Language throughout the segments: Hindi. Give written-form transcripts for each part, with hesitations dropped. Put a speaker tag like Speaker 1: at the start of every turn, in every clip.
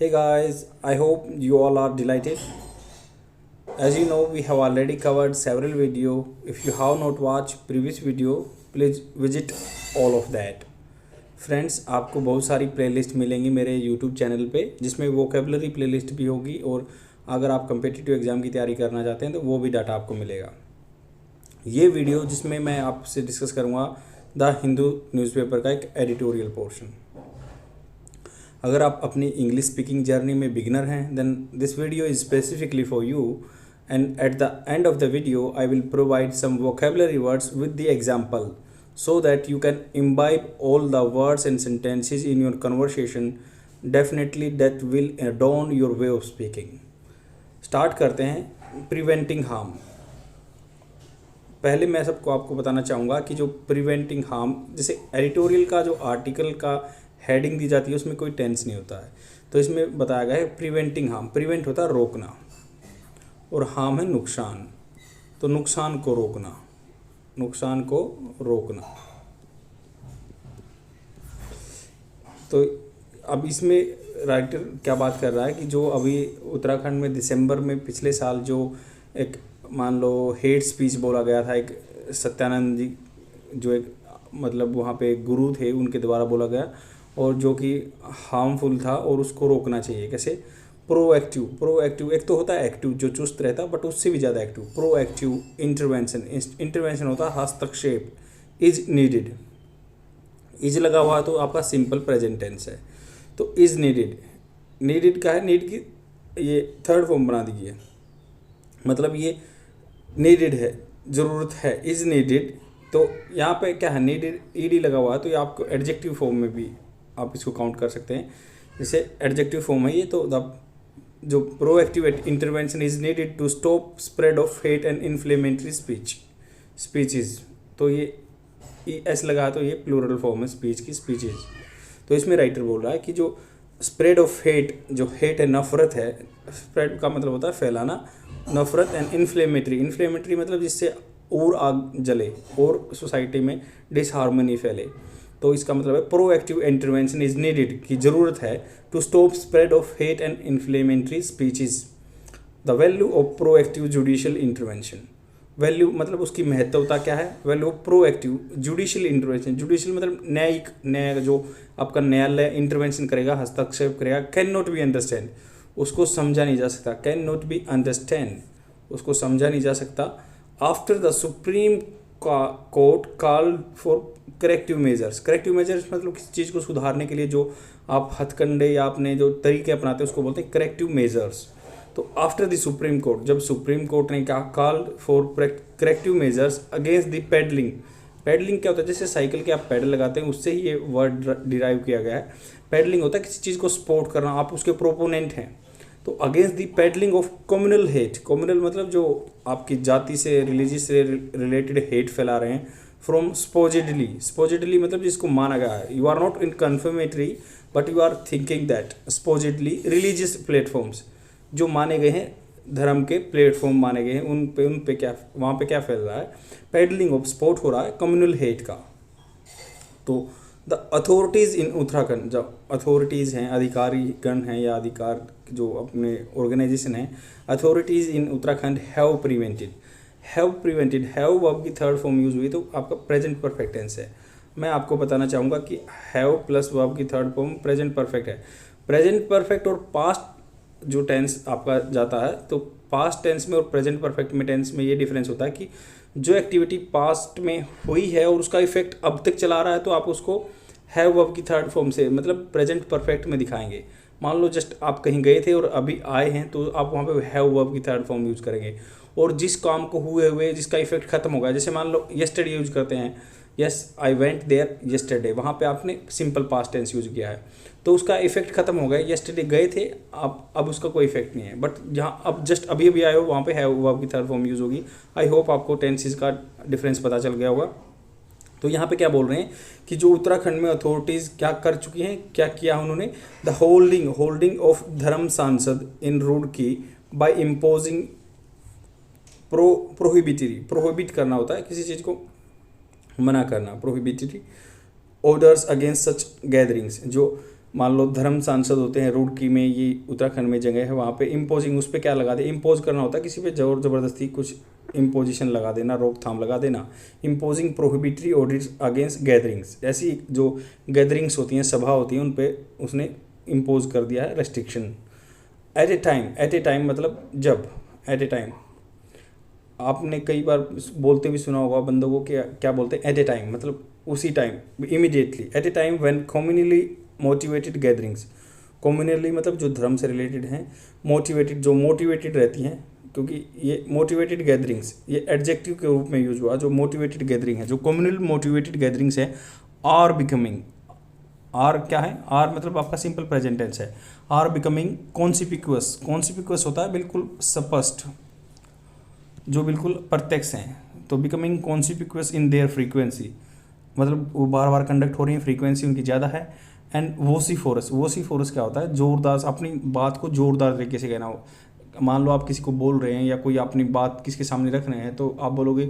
Speaker 1: Hey guys, I hope you all are delighted. As you know, we have already covered several video. If you have not watched previous video, please visit all of that. Friends, आपको बहुत सारी प्लेलिस्ट मिलेंगी मेरे यूट्यूब चैनल पे, जिसमें वोकेबलरी प्लेलिस्ट भी होगी और अगर आप कम्पिटिटिव एग्ज़ाम की तैयारी करना चाहते हैं तो वो भी डाटा आपको मिलेगा। ये वीडियो जिसमें मैं आपसे डिस्कस करूँगा द हिंदू न्यूज़पेपर का एक एडिटोरियल पोर्शन। अगर आप अपनी इंग्लिश स्पीकिंग जर्नी में बिगिनर हैं then this video is specifically for you and at the end of the video I will provide some vocabulary words with the example so that you can imbibe all the words and sentences in your conversation. Definitely that will adorn your way of speaking. Start करते हैं प्रिवेंटिंग हार्म। पहले मैं आपको बताना चाहूँगा कि जो प्रिवेंटिंग हार्म, जैसे एडिटोरियल का जो आर्टिकल का हेडिंग दी जाती है उसमें कोई टेंस नहीं होता है, तो इसमें बताया गया है प्रिवेंटिंग हार्म। प्रिवेंट होता है रोकना और हार्म है नुकसान, तो नुकसान को रोकना, नुकसान को रोकना। तो अब इसमें राइटर क्या बात कर रहा है कि जो अभी उत्तराखंड में दिसंबर में पिछले साल जो एक मान लो हेट स्पीच बोला गया था, एक सत्यानंद जी जो एक मतलब वहाँ पे एक गुरु थे उनके द्वारा बोला गया और जो कि हार्मफुल था और उसको रोकना चाहिए। कैसे? प्रोएक्टिव एक तो होता है एक्टिव जो चुस्त रहता है, बट उससे भी ज़्यादा एक्टिव। प्रोएक्टिव इंटरवेंशन होता है हस्तक्षेप। इज नीडेड, इज लगा हुआ है तो आपका सिंपल प्रेजेंट टेंस है, तो इज नीडेड का है, नीड की ये थर्ड फॉर्म बना दीजिए, मतलब ये नीडेड है, ज़रूरत है, इज नीडेड। तो यहाँ पे क्या है, नीडेड ईडी लगा हुआ है तो ये आपको एडजेक्टिव फॉर्म में भी आप इसको काउंट कर सकते हैं, जैसे एडजेक्टिव फॉर्म है ये। तो द जो proactive intervention is needed to stop spread of hate and inflammatory speeches. तो ये एस लगा तो ये प्लूरल फॉर्म है स्पीच की, स्पीचेज। तो इसमें राइटर बोल रहा है कि जो स्प्रेड ऑफ हेट, जो हेट है नफरत है, स्प्रेड का मतलब होता है फैलाना, नफरत एंड इन्फ्लेमेटरी मतलब जिससे और आग जले और सोसाइटी में डिसहार्मनी फैले। तो इसका मतलब है प्रोएक्टिव इंटरवेंशन इज नीडेड, की ज़रूरत है to stop spread of hate and inflammatory speeches. The value of proactive judicial intervention, value मतलब उसकी महत्वता क्या है। Value of proactive judicial intervention, judicial मतलब न्याय जो आपका न्यायालय इंटरवेंशन करेगा, हस्तक्षेप करेगा। कैन नॉट बी अंडरस्टैंड, उसको समझा नहीं जा सकता। कैन नॉट बी अंडरस्टैंड, उसको समझा नहीं जा सकता। After the supreme court call for corrective measures मतलब किसी चीज़ को सुधारने के लिए जो आप हथकंडे या आपने जो तरीके अपनाते हैं उसको बोलते हैं करेक्टिव मेजर्स। तो आफ्टर द सुप्रीम कोर्ट, जब सुप्रीम कोर्ट ने कहा call for corrective measures against the pedalling क्या होता है, जैसे साइकिल के आप पेडल लगाते हैं उससे ही ये वर्ड डिराइव किया गया है। पेडलिंग होता है किसी चीज़ को सपोर्ट करना, आप उसके प्रोपोनेंट हैं। तो against the pedalling of communal hate, communal मतलब जो आपकी जाति से रिलीजियस से रिलेटेड हेट फैला रहे हैं। फ्रॉम स्पोजिडली मतलब जिसको माना गया है, you are not in confirmatory but you are thinking that supposedly religious platforms जो माने गए हैं, धर्म के प्लेटफॉर्म माने गए हैं, उन पे क्या वहाँ पे क्या फैल रहा है, पेडलिंग ऑफ सपोर्ट हो रहा है कम्युनल हेट का। तो द अथॉरिटीज़ इन उत्तराखंड, जब अथॉरिटीज़ हैं, अधिकारी गण हैं या अधिकार जो अपने ऑर्गेनाइजेशन हैं, authorities in Uttarakhand have prevented have verb की थर्ड फॉर्म यूज हुई तो आपका प्रेजेंट परफेक्ट टेंस है। मैं आपको बताना चाहूँगा कि हैव प्लस वर्ब की थर्ड फॉर्म प्रेजेंट परफेक्ट है। प्रेजेंट परफेक्ट और पास्ट जो टेंस आपका जाता है, तो पास्ट टेंस में और प्रेजेंट परफेक्ट में टेंस में ये डिफरेंस होता है कि जो एक्टिविटी पास्ट में हुई है और उसका इफेक्ट अब तक चला रहा है तो आप उसको हैव वर्ब की थर्ड फॉर्म से मतलब प्रेजेंट परफेक्ट में दिखाएंगे। मान लो जस्ट आप कहीं गए थे और अभी आए हैं तो आप वहाँ पे हैव वर्ब की थर्ड फॉर्म यूज़ करेंगे। और जिस काम को हुए जिसका इफेक्ट खत्म होगा, जैसे मान लो येस्टरडे यूज करते हैं, yes I went there yesterday, वहाँ पे आपने सिंपल पास्ट टेंस यूज किया है तो उसका इफेक्ट खत्म हो गया। येस्टरडे गए थे आप, अब उसका कोई इफेक्ट नहीं है, बट जहाँ अब जस्ट अभी आए हो वहाँ पे हैव वर्ब की थर्ड फॉर्म यूज़ होगी। आई होप आपको टेंसेस का डिफरेंस पता चल गया होगा। तो यहाँ पे क्या बोल रहे हैं कि जो उत्तराखंड में अथॉरिटीज़ क्या कर चुकी हैं, क्या किया उन्होंने, द होल्डिंग ऑफ धर्म सांसद इन रुड़की बाय इम्पोजिंग प्रोहिबिट करना होता है किसी चीज़ को मना करना, प्रोहिबिटरी ऑर्डर्स अगेंस्ट सच गैदरिंग्स, जो मान लो धर्म सांसद होते हैं, रुड़की में, ये उत्तराखंड में जगह है, वहाँ पे इम्पोजिंग, उस पर क्या लगा दे, इम्पोज करना होता है किसी पे जोर ज़बरदस्ती कुछ इम्पोजिशन लगा देना, रोकथाम लगा देना। Imposing prohibitory orders against gatherings, ऐसी जो गैदरिंग्स होती हैं, सभा होती हैं, उन पे उसने इम्पोज कर दिया है रेस्ट्रिक्शन। एट ए टाइम मतलब जब, एट ए टाइम आपने कई बार बोलते भी सुना होगा बंदों को, क्या बोलते हैं एट ए टाइम, मतलब उसी time, immediately. At a time when communally motivated gatherings, communally मतलब जो धर्म से रिलेटेड हैं, मोटिवेटेड जो मोटिवेटेड रहती हैं, क्योंकि ये मोटिवेटेड गैदरिंग्स ये एडजेक्टिव के रूप में यूज हुआ। जो मोटिवेटेड गैदरिंग है, जो कम्युनल मोटिवेटेड गैदरिंग्स है, आर बिकमिंग, आर क्या है, आर मतलब आपका सिंपल प्रेजेंट टेंस है, आर बिकमिंग कॉन्सिपिक्यूअस, कॉन्सिपिक्यूअस होता है बिल्कुल स्पष्ट, जो बिल्कुल प्रत्यक्ष हैं, तो बिकमिंग कॉन्सिपिक्यूअस इन देयर फ्रीक्वेंसी, मतलब वो बार बार कंडक्ट हो रही है, फ्रीक्वेंसी उनकी ज़्यादा है। एंड वोसीफोरस क्या होता है, जोरदार, अपनी बात को जोरदार तरीके से कहना हो। मान लो आप किसी को बोल रहे हैं या कोई अपनी बात किसके सामने रख रहे हैं, तो आप बोलोगे,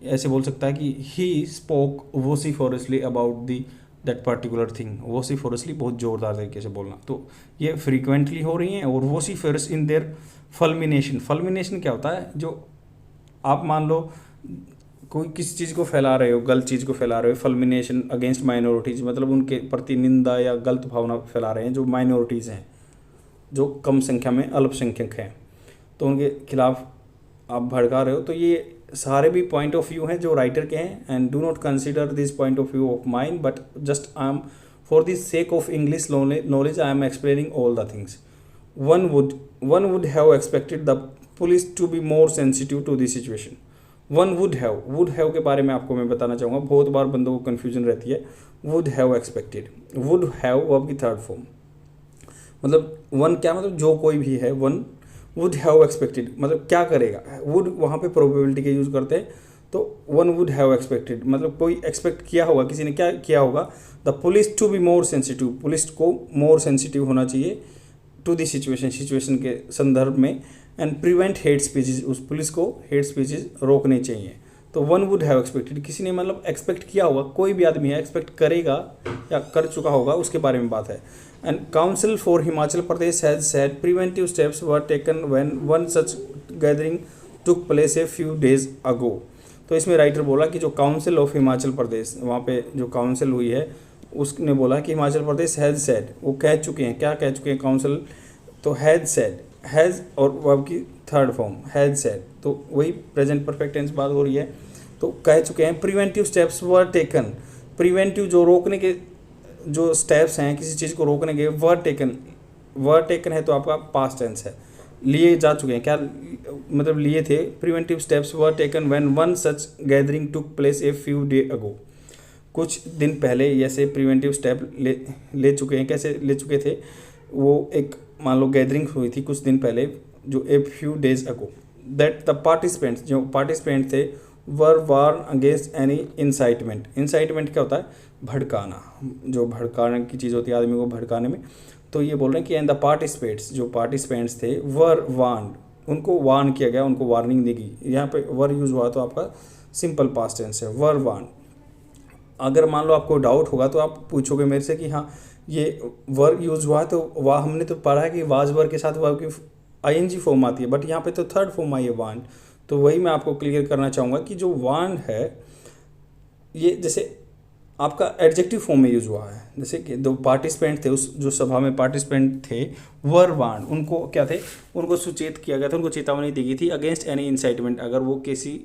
Speaker 1: ऐसे बोल सकता है कि he spoke vociferously about the that particular thing. Vociferously बहुत जोरदार तरीके से बोलना, तो ये फ्रीक्वेंटली हो रही हैं। और वोसीफोरस इन देयर फल्मिनेशन, फल्मिनेशन क्या होता है, जो आप मान लो कोई किसी चीज़ को फैला रहे हो, गलत चीज़ को फैला रहे हो, फल्मिनेशन अगेंस्ट माइनॉरिटीज़, मतलब उनके प्रति निंदा या गलत भावना फैला रहे हैं, जो माइनॉरिटीज़ हैं, जो कम संख्या में अल्पसंख्यक हैं, तो उनके खिलाफ आप भड़का रहे हो। तो ये सारे भी पॉइंट ऑफ व्यू हैं जो राइटर के हैं। And do not consider this point of view of mine, but just I am for the sake of English knowledge I am explaining all the things. One would have expected the police to be more sensitive to this situation. Would have के बारे में आपको मैं बताना चाहूँगा, बहुत बार बंदों को कन्फ्यूजन रहती है। Would have expected, would have verb की थर्ड फॉर्म, मतलब वन क्या, मतलब जो कोई भी है, वन वुड हैव एक्सपेक्टेड मतलब क्या करेगा, वुड वहाँ पे प्रोबेबिलिटी के यूज़ करते हैं, तो वन वुड हैव एक्सपेक्टेड मतलब कोई एक्सपेक्ट किया होगा, किसी ने क्या किया होगा, the police to be more sensitive, police को मोर सेंसिटिव होना चाहिए टू दी सिचुएशन के संदर्भ में। एंड प्रिवेंट हेट स्पीचेज, उस पुलिस को हेट स्पीचेज रोकने चाहिए। तो वन वुड हैव एक्सपेक्टेड, किसी ने मतलब एक्सपेक्ट किया होगा, कोई भी आदमी है एक्सपेक्ट करेगा या कर चुका होगा, उसके बारे में बात है। And council for Himachal Pradesh has said preventive steps were taken when one such gathering took place a few days अगो। तो इसमें राइटर बोला कि जो काउंसिल ऑफ हिमाचल प्रदेश, वहाँ पे जो काउंसिल हुई है, उसने बोला कि हिमाचल प्रदेश हैज़ सेड, वो कह चुके हैं, क्या कह चुके हैं काउंसिल, तो हैज़ सेड, हैज़ और वर्ब की थर्ड फॉर्म हैज़ सेड, तो वही प्रेजेंट परफेक्ट टेंस बात हो रही है, तो कह चुके हैं। Preventive steps were taken, preventive जो रोकने के जो स्टेप्स हैं किसी चीज़ को रोकने के, वर टेकन है तो आपका पास्ट टेंस है, लिए जा चुके हैं, क्या मतलब लिए थे। Preventive steps were taken when one such gathering took place a few day ago, कुछ दिन पहले ऐसे प्रिवेंटिव स्टेप ले चुके हैं। कैसे ले चुके थे, वो एक मान लो गैदरिंग हुई थी कुछ दिन पहले, जो a few days ago, that the participants, जो पार्टिसिपेंट थे, were warned against any incitement. Incitement क्या होता है, भड़काना, जो भड़काने की चीज़ होती है आदमी को भड़काने में। तो ये बोल रहे हैं कि एंड द पार्टिसिपेंट्स, जो पार्टिसिपेंट्स थे, वर वार्न, उनको वार्न किया गया, उनको वार्निंग दी गई। यहाँ पे वर यूज़ हुआ तो आपका सिंपल पास्ट टेंस है, वर वार्न। अगर मान लो आपको डाउट होगा तो आप पूछोगे मेरे से कि हाँ ये वर्ब यूज़ हुआ है, तो वाह हमने तो पढ़ा है कि वाज वर्ब के साथ वर्ब की आईएनजी फॉर्म आती है, बट यहाँ पे तो थर्ड फॉर्म आई है वान। तो वही मैं आपको क्लियर करना चाहूँगा कि जो वान है ये जैसे आपका एडजेक्टिव फॉर्म में यूज़ हुआ है। जैसे कि दो पार्टिसिपेंट थे, उस जो सभा में पार्टिसिपेंट थे, वर वान, उनको क्या थे, उनको सुचेत किया गया था, उनको चेतावनी दी गई थी अगेंस्ट एनी इंसाइटमेंट, अगर वो किसी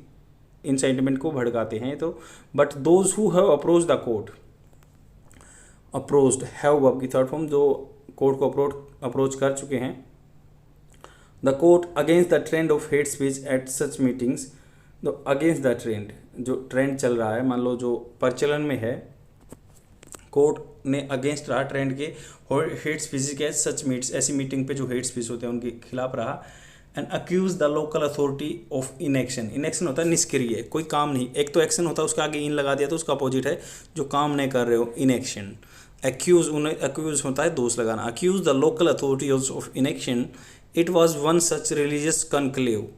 Speaker 1: इंसाइटमेंट को भड़काते हैं तो। But those who have approach the court, approached have verb की थर्ड फॉर्म, जो कोर्ट को अप्रोच कर चुके हैं, the court against the trend of hate speech at such meetings. तो अगेंस्ट द ट्रेंड, जो ट्रेंड चल रहा है, मान लो जो प्रचलन में है, कोर्ट ने अगेंस्ट रहा ट्रेंड के हेट स्पीच के सच मीट्स, ऐसी मीटिंग पे जो हेट स्पीच होते हैं उनके खिलाफ रहा। And accuse the local authority of inaction, inaction होता है निष्क्रिय, कोई काम नहीं, एक तो एक्शन होता है उसका आगे इन लगा दिया तो उसका अपोजिट है जो काम नहीं कर रहे हो, इनएक्शन। एक्यूज, उन्हें एक्यूज होता है दोष लगाना। Accuse the local authorities of inaction, it was one such religious conclave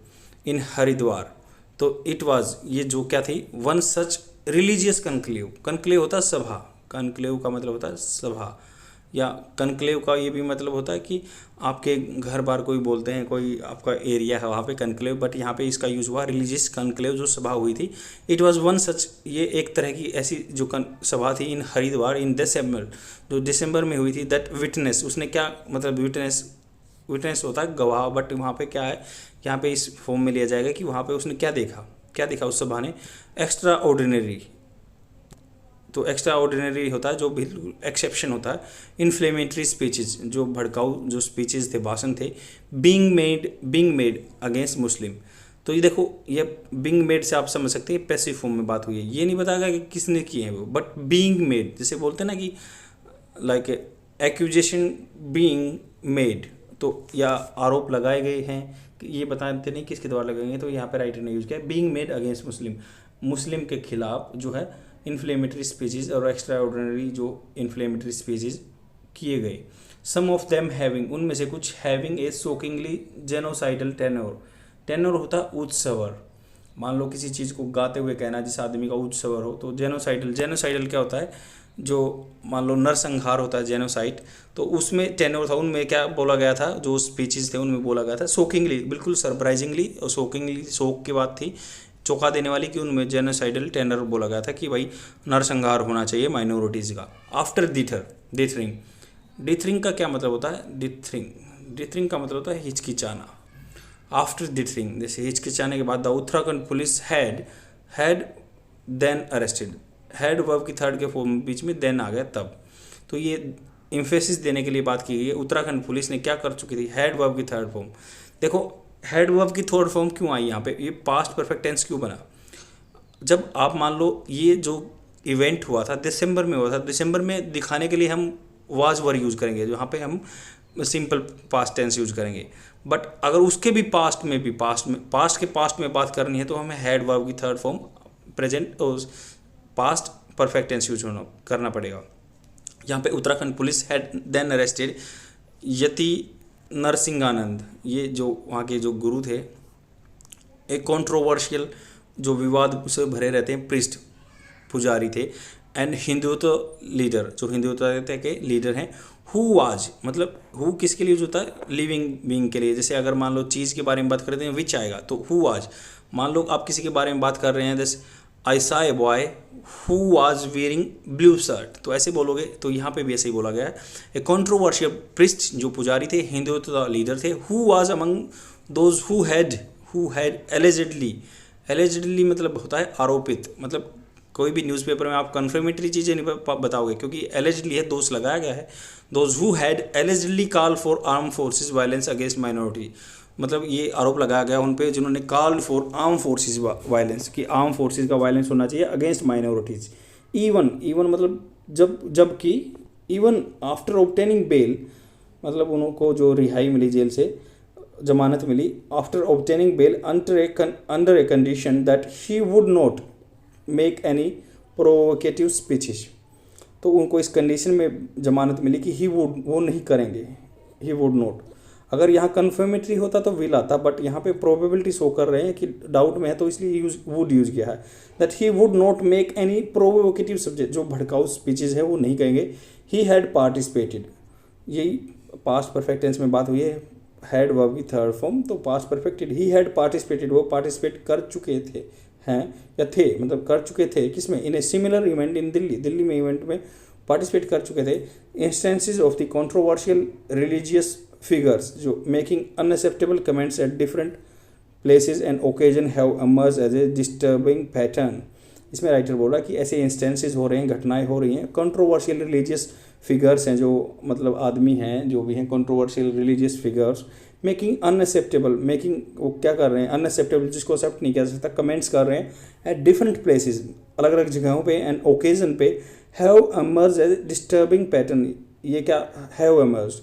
Speaker 1: in Haridwar. तो इट वाज, ये जो क्या थी, one such religious conclave, conclave होता है सभा, कनक्लेव का मतलब होता है सभा, या कनक्लेव का ये भी मतलब होता है कि आपके घर बार कोई बोलते हैं, कोई आपका एरिया है वहाँ पे कनक्लेव, बट यहाँ पे इसका यूज़ हुआ रिलीजियस कनक्लेव जो सभा हुई थी। इट वाज वन सच, ये एक तरह की ऐसी जो सभा थी इन हरिद्वार इन दिसंबर, जो दिसंबर में हुई थी। दैट विटनेस, उसने क्या मतलब विटनेस होता है गवाह, बट वहाँ पे क्या है, यहाँ पे इस फॉर्म में लिया जाएगा कि वहाँ पे उसने क्या देखा उस सभा ने, एक्स्ट्रा ऑर्डिनरी। तो एक्स्ट्रा ऑर्डिनरी होता है जो बिल्कुल एक्सेप्शन होता है। इन्फ्लेमेटरी स्पीचेज, जो भड़काऊ जो स्पीचेज थे, भाषण थे। बीइंग मेड अगेंस्ट मुस्लिम। तो ये देखो, ये बीइंग मेड से आप समझ सकते हैं पैसिव फॉर्म में बात हुई है। ये नहीं बताएगा कि किसने किए हैं वो, बट बीइंग मेड, जैसे बोलते हैं ना कि लाइक एक्यूजेशन बीइंग मेड, तो या आरोप लगाए गए हैं, ये बताते नहीं किसके द्वारा लगाए गए, तो यहाँ पे राइटर ने यूज किया बीइंग मेड अगेंस्ट मुस्लिम, मुस्लिम के खिलाफ जो है इन्फ्लेमेटरी स्पीचेज और एक्स्ट्रा ऑर्डिनरी जो इन्फ्लेमेटरी स्पीचेज किए गए। सम ऑफ देम हैविंग, उनमें से कुछ having a shockingly genocidal tenure. Tenure होता है उच्च स्वर, मान लो किसी चीज़ को गाते हुए कहना जिस आदमी का उच्च स्वर हो, तो जेनोसाइडल क्या होता है, जो मान लो नरसंहार होता है जेनोसाइड, तो उसमें टेनोर था, उनमें क्या बोला गया था, जो स्पीचेज थे उनमें बोला गया था शॉकिंगली, बिल्कुल सरप्राइजिंगली और शॉकिंगली, शोक की बात थी, चौंका देने वाली, कि उनमें जेनोसाइडल टेनर बोला गया था कि भाई नरसंहार होना चाहिए माइनॉरिटीज़ का। आफ्टर डिथरिंग, डिथरिंग का क्या मतलब होता है, डिथरिंग का मतलब होता है हिचकिचाना। आफ्टर डिथरिंग, जैसे हिचकिचाने के बाद the Uttarakhand police had then arrested, had verb की थर्ड के फॉर्म बीच में देन आ गया तब, तो ये इम्फेसिस देने के लिए बात की गई है। उत्तराखंड पुलिस ने क्या कर चुकी थी, हैड वर्ब की थर्ड फॉर्म। देखो हैड वर्ब की थर्ड फॉर्म क्यों आई यहाँ पे, ये पास्ट परफेक्ट टेंस क्यों बना, जब आप मान लो ये जो इवेंट हुआ था दिसंबर में हुआ था, दिसंबर में दिखाने के लिए हम वाज वर्ड यूज़ करेंगे, जहाँ पे हम सिंपल पास्ट टेंस यूज करेंगे। बट अगर उसके भी पास्ट में बात करनी है तो हमें हैड वर्ब की थर्ड फॉर्म प्रेजेंट और पास्ट परफेक्ट टेंस यूज करना पड़ेगा। यहाँ पे Uttarakhand police had then arrested Yati Narsinghanand, ये जो वहाँ के जो गुरु थे, एक कंट्रोवर्शियल जो विवाद से भरे रहते हैं प्रिस्ट पुजारी थे, एंड हिंदुत्व लीडर, जो हिंदुत्व के लीडर हैं। हु वाज, मतलब हु किसके लिए यूज होता है, लिविंग बीइंग के लिए। जैसे अगर मान लो चीज़ के बारे में बात करते हैं विच आएगा, तो हु वाज, मान लो आप किसी के बारे में बात कर रहे हैं, जैसे आई सा a boy who was wearing blue shirt, तो ऐसे बोलोगे, तो यहाँ पे भी ऐसे ही बोला गया है। ए कंट्रोवर्शियल प्रिस्ट, जो पुजारी थे, हिंदुत्व लीडर थे। Who was among those who had allegedly मतलब होता है आरोपित, मतलब कोई भी न्यूज़पेपर में आप कन्फर्मेटरी चीज़ें नहीं बताओगे, क्योंकि एलिजिडली है, दोष लगाया गया है। Those who had allegedly call for arm forces violence against minority, मतलब ये आरोप लगाया गया उन पे जिन्होंने call for arm forces violence, कि आर्म फोर्सेज का वायलेंस होना चाहिए अगेंस्ट माइनॉरिटीज़। इवन मतलब जबकि इवन आफ्टर ऑब्टेनिंग बेल, मतलब उनको जो रिहाई मिली जेल से, जमानत मिली, after obtaining bail under a condition that he would not make any provocative speeches, तो उनको इस कंडीशन में जमानत मिली कि वो नहीं करेंगे, ही वुड नॉट। अगर यहाँ कन्फर्मेटरी होता तो विल आता, बट यहाँ पे प्रोबेबिलिटी शो कर रहे हैं कि डाउट में है, तो इसलिए वुड यूज़ किया है। That he would not make any provocative subject, जो भड़काऊ स्पीचेज है वो नहीं कहेंगे। ही हैड पार्टिसिपेटेड, यही पास्ट परफेक्ट टेंस में बात हुई है, हैड वर्ब की थर्ड फॉर्म, तो past perfected. He had participated, वो पार्टिसिपेट कर चुके थे, हैं या थे, मतलब कर चुके थे किसमें, in a similar event in Delhi में इवेंट में पार्टिसिपेट कर चुके थे। Instances of the controversial religious figures जो making unacceptable comments at different places and occasion have emerge as a disturbing pattern. इसमें राइटर बोल रहा है कि ऐसे इंस्टेंसेस हो रहे हैं, घटनाएं हो रही हैं, कंट्रोवर्शियल रिलीजियस फिगर्स हैं, जो मतलब आदमी हैं जो भी हैं controversial religious figures, making unacceptable, making वो क्या कर रहे हैं, अनएक्सेप्टेबल जिसको एक्सेप्ट नहीं किया जा सकता, कमेंट्स कर रहे हैं एट डिफरेंट प्लेसेस, अलग अलग जगहों पे, एंड ओकेजन पे, have emerge as disturbing pattern. ये क्या, हैव एमर्ज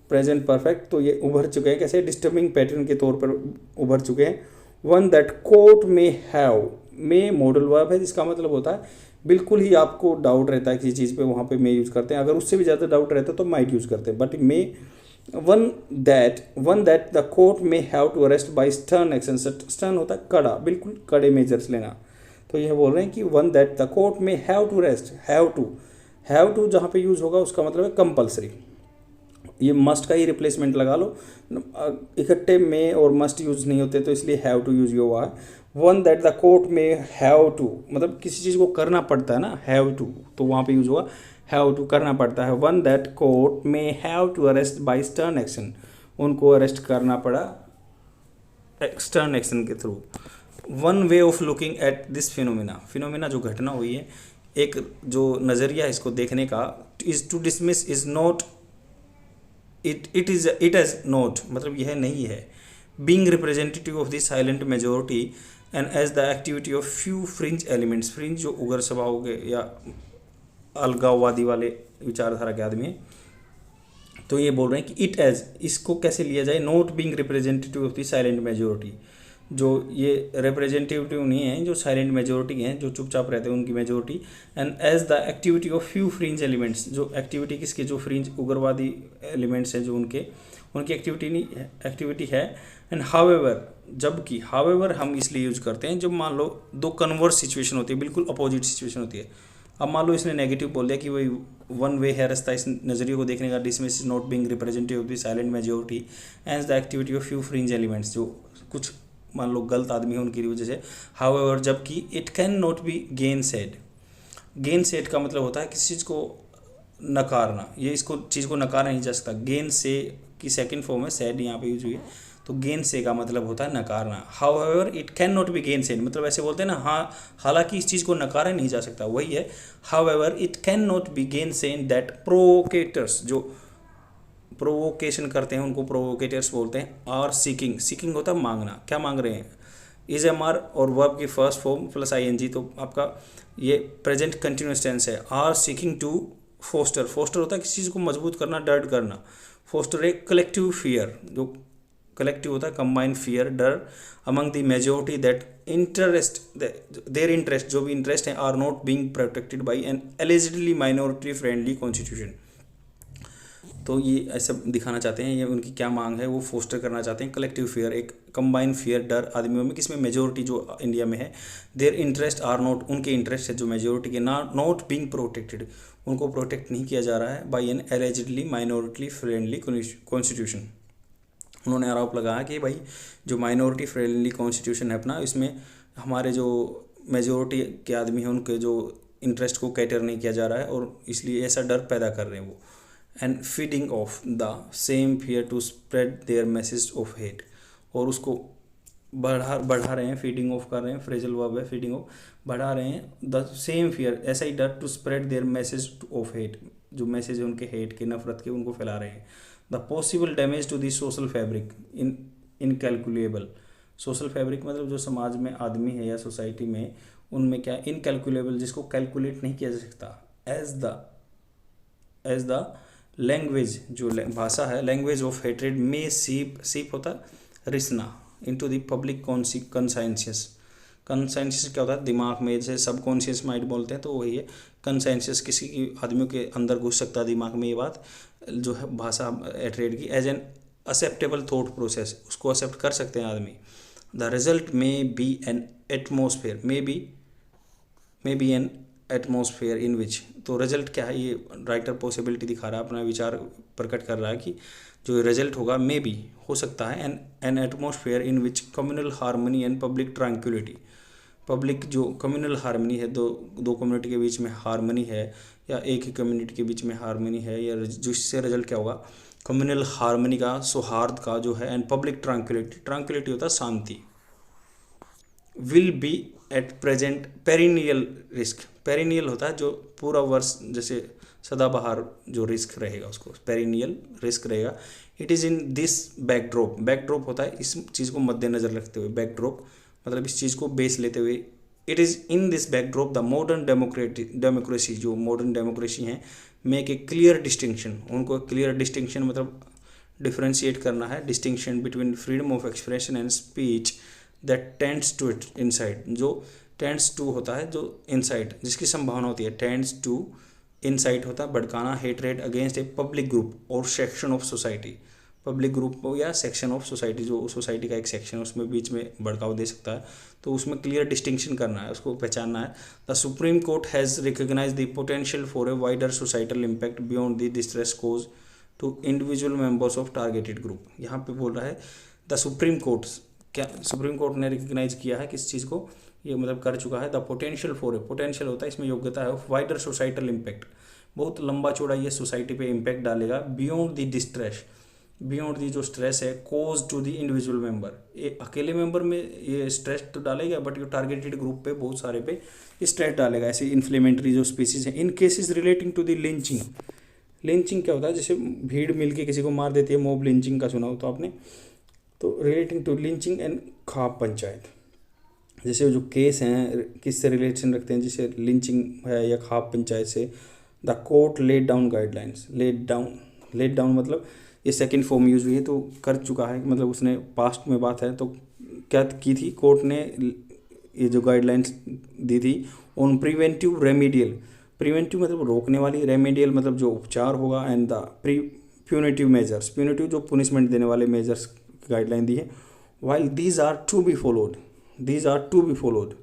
Speaker 1: प्रेजेंट परफेक्ट, तो ये उभर चुके हैं, कैसे, डिस्टर्बिंग पैटर्न के तौर पर उभर चुके हैं। वन दैट कोर्ट में हैव, में मॉडल वर्ब है, जिसका मतलब होता है बिल्कुल ही आपको डाउट रहता है किसी चीज़ पे, वहाँ पे मे यूज़ करते हैं। अगर उससे भी ज़्यादा डाउट रहता है तो माइट यूज़ करते हैं, but may one that the court में have to arrest by stern action. Stern होता है कड़ा, बिल्कुल कड़े मेजर्स लेना, तो यह बोल रहे हैं कि वन दैट द कोर्ट में have to arrest, have to have to जहाँ पे यूज़ होगा उसका मतलब है कंपलसरी, ये मस्ट का ही रिप्लेसमेंट लगा लो, इकट्ठे में और मस्ट यूज नहीं होते तो इसलिए हैव टू यूज हुआ है। वन दैट द कोर्ट में हैव टू, मतलब किसी चीज़ को करना पड़ता है ना, हैव टू, तो वहाँ पे यूज हुआ हैव टू, करना पड़ता है। वन दैट कोर्ट में have to arrest by stern action, उनको अरेस्ट करना पड़ा एक्सटर्न एक्शन के थ्रू। One way of looking at this phenomena, phenomena जो घटना हुई है, एक जो नज़रिया है इसको देखने का, is to dismiss is not it as not, मतलब यह नहीं है, being representative of the silent majority and as the activity of few fringe elements, fringe जो उग्र स्वभाव के या अलगाववादी वाले विचारधारा के आदमी हैं, तो ये बोल रहे हैं कि इट एज, इसको कैसे लिया जाए, not being representative of the silent majority, जो ये रिप्रेजेंटेटिव नहीं है, जो साइलेंट मेजोरिटी हैं, जो चुपचाप रहते हैं उनकी majority, and as the activity of few fringe elements, जो एक्टिविटी किसके, जो फ्रिंज उग्रवादी एलिमेंट्स हैं जो उनकी एक्टिविटी है। एंड हाउएवर, जबकि हाउएवर हम इसलिए यूज करते हैं जब मान लो दो कन्वर्स सिचुएशन होती है, बिल्कुल अपोजिट सिचुएशन होती है। अब मान लो इसने नेगेटिव बोल दिया कि वही वन वे है रास्ता इस नज़रिए को देखने का, dismiss is not being representative of the silent majority as the activity of few fringe elements, जो कुछ मान लो गलत आदमी है उनकी वजह से। हाउएवर, जबकि it can not be gain said, gain said का मतलब होता है किसी चीज़ को नकारना, ये इसको चीज़ को नकारा नहीं जा सकता। गेन से की सेकंड फॉर्म है सेड, यहाँ पे यूज हुई है, तो गेन से का मतलब होता है नकारना। However it can not be gainsaid, मतलब ऐसे बोलते हैं ना, हाँ हालांकि इस चीज़ को नकारा नहीं जा सकता, वही है however it can not be gainsaid that provocateurs, जो प्रोवोकेशन करते हैं उनको प्रोवोकेटर्स बोलते हैं। आर सीकिंग, सीकिंग होता है मांगना, क्या मांग रहे हैं, इज एम आर और वर्ब की फर्स्ट फॉर्म प्लस ING, तो आपका ये प्रेजेंट कंटिन्यूस टेंस है। Are seeking to foster, foster होता है किसी चीज़ को मजबूत करना, डर करना। फोस्टर एक कलेक्टिव फियर, जो कलेक्टिव होता है कंबाइंड फियर, डर among the majority that interest their interest, जो भी इंटरेस्ट है, are not being protected by an allegedly minority friendly constitution. तो ये ऐसा दिखाना चाहते हैं, ये उनकी क्या मांग है, वो फोस्टर करना चाहते हैं कलेक्टिव फियर, एक कंबाइंड फियर, डर आदमियों में, किसमें, मेजोरिटी जो इंडिया में है। देयर इंटरेस्ट आर नॉट, उनके इंटरेस्ट है जो मेजोरिटी के, नॉट बीइंग प्रोटेक्टेड, उनको प्रोटेक्ट नहीं किया जा रहा है by an allegedly minority friendly constitution. उन्होंने आरोप लगाया कि भाई जो माइनॉरिटी फ्रेंडली कॉन्स्टिट्यूशन है अपना, इसमें हमारे जो मेजोरिटी के आदमी हैं उनके जो इंटरेस्ट को कैटर नहीं किया जा रहा है, और इसलिए ऐसा डर पैदा कर रहे हैं वो। And feeding off the same fear to spread their message of hate, और उसको बढ़ा रहे हैं, फीडिंग ऑफ कर रहे हैं, फ्रेजल वर्ब है फीडिंग ऑफ, बढ़ा रहे हैं द सेम फियर, ऐसा ही डर, to spread their message of hate, जो मैसेज है उनके हेट के, नफरत के, उनको फैला रहे हैं। The possible damage to the social fabric incalculable, social fabric मतलब जो समाज में आदमी है या सोसाइटी में, उनमें क्या इनकैलकुलेबल, जिसको कैलकुलेट नहीं किया जा सकता। एज द लैंग्वेज, जो भाषा है, लैंग्वेज ऑफ हेट्रेड में सीप होता है रिसना into the public conscious, conscious क्या होता है, दिमाग में, जैसे सबकॉन्शियस माइंड बोलते हैं, तो वही है कंसाइंशियस, किसी की आदमियों के अंदर घुस सकता है दिमाग में, ये बात जो है भाषा हेट्रेड की। As an acceptable thought process, उसको एक्सेप्ट कर सकते हैं आदमी। The result may be an atmosphere, may be an atmosphere in which, तो रिजल्ट क्या है, ये राइटर पॉसिबिलिटी दिखा रहा है, अपना विचार प्रकट कर रहा है कि जो रिजल्ट होगा मे बी हो सकता है an atmosphere in which communal harmony and public tranquillity, public जो कम्युनल हार्मनी है, दो कम्युनिटी के बीच में हार्मनी है, या एक ही कम्युनिटी के बीच में हार्मनी है, या जिससे रिजल्ट क्या होगा, कम्युनल हार्मनी का, सौहार्द का जो है, एंड पब्लिक ट्रैंक्विलिटी, ट्रैंक्विलिटी होता है शांति। Will be at present perennial risk, perennial होता है जो पूरा वर्ष जैसे सदाबहार जो रिस्क रहेगा, उसको पेरिनियल रिस्क रहेगा। It is in this backdrop, backdrop होता है इस चीज़ को मद्देनजर रखते हुए, बैकड्रॉप मतलब इस चीज़ को बेस लेते हुए। It is in this backdrop the modern democracy, जो मॉडर्न डेमोक्रेसी हैं, मेक ए क्लियर डिस्टिंक्शन, उनको क्लियर डिस्टिंक्शन मतलब डिफ्रेंशिएट करना है, distinction between freedom of expression and speech that tends to it inside, जो टेंड्स टू होता है जो इनसाइड, जिसकी संभावना होती है, टेंड्स टू इनसाइड होता है भड़काना, hatred against a public group और section of society, public group हो या सेक्शन ऑफ सोसाइटी, जो सोसाइटी का एक सेक्शन है उसमें बीच में भड़काव दे सकता है, तो उसमें क्लियर डिस्टिंक्शन करना है, उसको पहचानना है। The supreme court has recognised the potential for a wider societal impact beyond the distress cause to individual members of targeted group. यहाँ पे बोल रहा है द सुप्रीम कोर्ट, क्या सुप्रीम कोर्ट ने रिकॉग्नाइज किया है किस चीज़ को, ये मतलब कर चुका है। The potential for A, potential होता है इसमें योग्यता है, ऑफ वाइडर सोसाइटल इम्पैक्ट, बहुत लंबा चौड़ा ये सोसाइटी पे इम्पैक्ट डालेगा, beyond the distress, beyond the जो स्ट्रेस है, कोज टू द इंडिविजुअल मेंबर, ये अकेले मेंबर में ये स्ट्रेस तो डालेगा, बट ये टारगेटेड ग्रुप पे बहुत सारे पे स्ट्रेस डालेगा, ऐसी इन्फ्लेमेटरी जो स्पीसीज है। In cases relating to the lynching, lynching क्या होता है, जैसे भीड़ मिलके किसी को मार देती है, मॉब लिंचिंग का सुना हो तो आपने, तो रिलेटिंग टू लिंचिंग एंड खाप पंचायत, जैसे जो केस हैं किससे रिलेशन रखते हैं, जैसे लिंचिंग है या खाप पंचायत से। The court laid down guidelines, laid down मतलब ये सेकंड फॉर्म यूज हुई है तो कर चुका है, मतलब उसने पास्ट में बात है, तो क्या की थी कोर्ट ने, ये जो गाइडलाइंस दी थी ऑन प्रिवेंटिव रेमीडियल, प्रिवेंटिव मतलब रोकने वाली, रेमीडियल मतलब जो उपचार होगा, and the punitive measures, punitive जो पुनिशमेंट देने वाले मेजर्स गाइडलाइन दी है। While these are to be followed, these are to be followed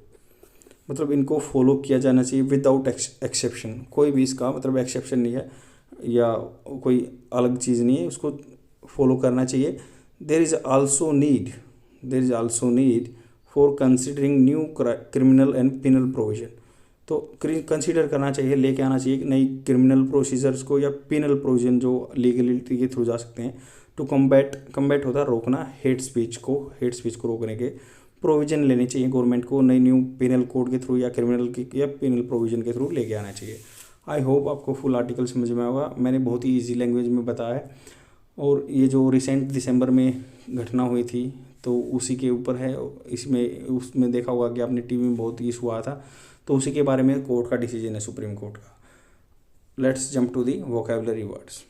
Speaker 1: मतलब इनको फॉलो किया जाना चाहिए विदाउट एक्सेप्शन, कोई भी इसका मतलब एक्सेप्शन नहीं है या कोई अलग चीज़ नहीं है, उसको फॉलो करना चाहिए। There is also need for considering new criminal and penal provision, तो कंसीडर करना चाहिए, लेके आना चाहिए नई क्रिमिनल प्रोसीजर्स को या पिनल प्रोविजन जो लीगलिटी के थ्रू जा सकते हैं, टू कम्बैट होता है रोकना, हेट स्पीच को रोकने के प्रोविजन लेने चाहिए गवर्नमेंट को, नई न्यू पिनल कोड के थ्रू या क्रिमिनल की या पिनल प्रोविजन के थ्रू लेके आना चाहिए। आई होप आपको फुल आर्टिकल समझ में होगा, मैंने बहुत ही ईजी लैंग्वेज में बताया है, और ये जो रिसेंट दिसंबर में घटना हुई थी तो उसी के ऊपर है, इसमें उसमें देखा होगा कि आपने टीवी में बहुत इशू आया था, तो उसी के बारे में कोर्ट का डिसीजन है, सुप्रीम कोर्ट का। Let's jump to the vocabulary words.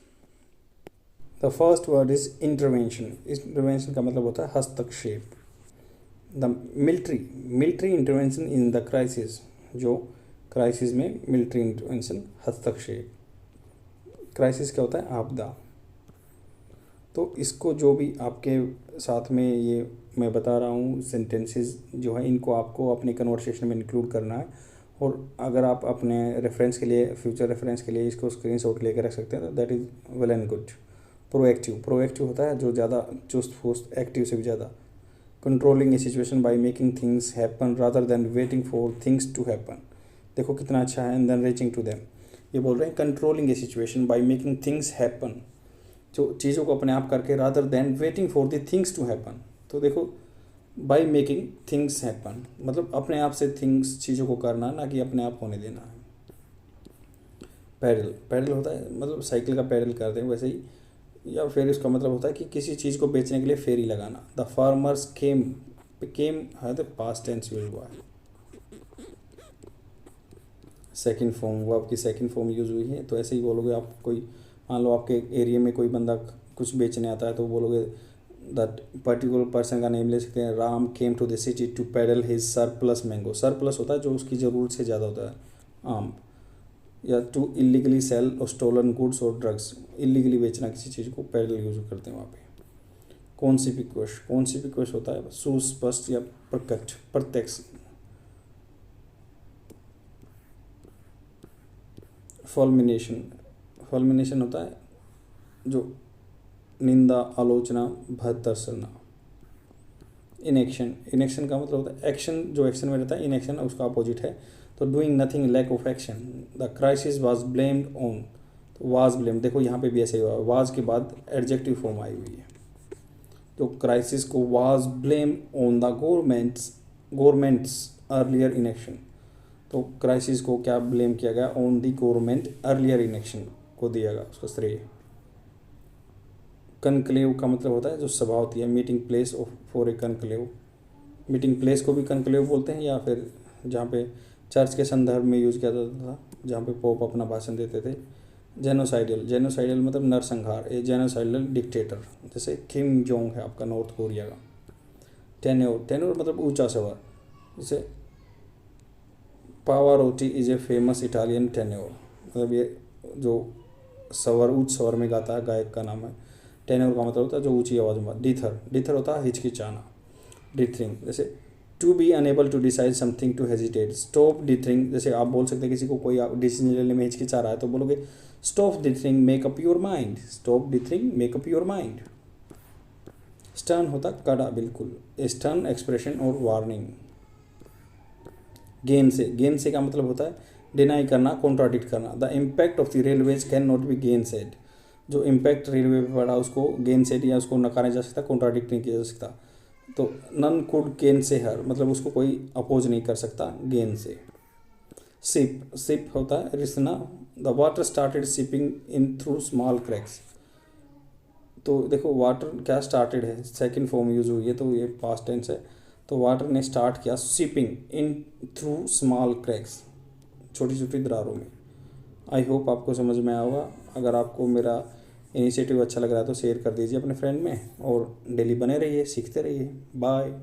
Speaker 1: The first word is intervention, intervention का मतलब होता है हस्तक्षेप। The military intervention in the crisis, जो क्राइसिस में मिलिट्री इंटरवेंशन, हस्तक्षेप। क्राइसिस क्या होता है, आपदा। तो इसको जो भी आपके साथ में ये मैं बता रहा हूँ सेंटेंसेस जो है, इनको आपको अपने कन्वर्सेशन में इंक्लूड करना है, और अगर आप अपने रेफरेंस के लिए, फ्यूचर रेफरेंस के लिए इसको स्क्रीनशॉट लेकर रख सकते हैं तो that is well and good. Proactive होता है जो ज़्यादा चुस्त फुस्त, एक्टिव से भी ज़्यादा। Controlling a situation by making things happen rather than waiting for things to happen, देखो कितना अच्छा है, and then reaching to them. ये बोल रहे हैं controlling a situation by making things happen, जो चीज़ों को अपने आप करके, rather than waiting for the things to happen, तो देखो बाय मेकिंग थिंग्स हैपन मतलब अपने आप से थिंग्स, चीज़ों को करना, ना कि अपने आप होने देना है। पैडल होता है मतलब साइकिल का पैडल करते हैं वैसे ही, या फिर इसका मतलब होता है कि किसी चीज़ को बेचने के लिए फेरी लगाना। द फार्मर्स केम है तो पास्ट टेंस यूज हुआ है। सेकंड फॉर्म, वो आपकी सेकंड फॉर्म यूज़ हुई है, तो ऐसे ही बोलोगे आप। कोई मान लो आपके एरिया में कोई बंदा कुछ बेचने आता है तो बोलोगे दैट पर्टिकुलर पर्सन का नेम ले सकते हैं। Ram came to the city to paddle his surplus mango, surplus होता है जो उसकी ज़रूरत से ज़्यादा होता है, आम। या टू इलीगली सेल और स्टोलन गुड्स और ड्रग्स, इलीगली बेचना किसी चीज़ को, पैडल यूज करते हैं वहाँ पे। कॉन्सिपिक्वस होता है सुस्पष्ट या प्रकट, प्रत्यक्ष। फॉल्मिनेशन होता है जो निंदा, आलोचना, भर्त्सना। इनएक्शन का मतलब होता है एक्शन, जो एक्शन में रहता है, इनएक्शन उसका अपोजिट है, तो doing nothing, lack of action. The crisis was blamed on, तो वाज ब्लेम्ड, देखो यहाँ पे भी ऐसे ही हुआ, वाज के बाद एडजेक्टिव फॉर्म आई हुई है, तो क्राइसिस को was blamed on the governments earlier inaction, तो क्राइसिस को क्या ब्लेम किया गया, on the government earlier inaction को दिया गया उसका श्रेय। कनक्लेव का मतलब होता है जो सभा होती है, meeting place for a conclave, meeting place को भी कनक्लेव बोलते हैं, या फिर जहाँ पे चर्च के संदर्भ में यूज किया जाता था, जहाँ पे पोप अपना भाषण देते थे। जेनोसाइडल मतलब नरसंहार, ए जेनोसाइडल डिक्टेटर, जैसे किम जोंग है आपका नॉर्थ कोरिया का। टेन्योर मतलब ऊंचा स्वर, जैसे Pavarotti is a famous Italian tenor, मतलब ये जो स्वर उच्च स्वर में गाता है गायक का नाम है। टेन्योर का मतलब होता है जो ऊंची आवाज़ में बात। डीथर, डीथर होता है हिचकिचाना। डीथरिंग, जैसे to be unable to decide something, to hesitate. Stop dithering, जैसे आप बोल सकते हैं किसी को कोई डिसीजन लेने में हिचकिचा रहा है तो बोलोगे stop dithering, make up your mind. Stop dithering, make up your mind. Stern होता कड़ा, बिल्कुल। स्टर्न एक्सप्रेशन और warning. Gainsay, gainsay का मतलब होता है डिनाई करना, कॉन्ट्राडिक्ट करना। The impact of the railways can not be gainsaid, जो इम्पैक्ट रेलवे पे पड़ा उसको गेन सेड या उसको नकारा जा सकता, कॉन्ट्राडिक्ट नहीं किया जा सकता। तो नन कुड गेन से हर, मतलब उसको कोई अपोज नहीं कर सकता गेन से। सिप, सिप होता है रिसना। The water started seeping in through small cracks. तो देखो वाटर क्या स्टार्टेड है, सेकंड फॉर्म यूज हुई है तो ये पास्ट टेंस है। तो वाटर ने स्टार्ट किया sipping in through small cracks, छोटी छोटी दरारों में। आई होप आपको समझ में आया होगा। अगर आपको मेरा इनिशिएटिव अच्छा लग रहा है तो शेयर कर दीजिए अपने फ्रेंड में, और डेली बने रहिए, सीखते रहिए। बाय।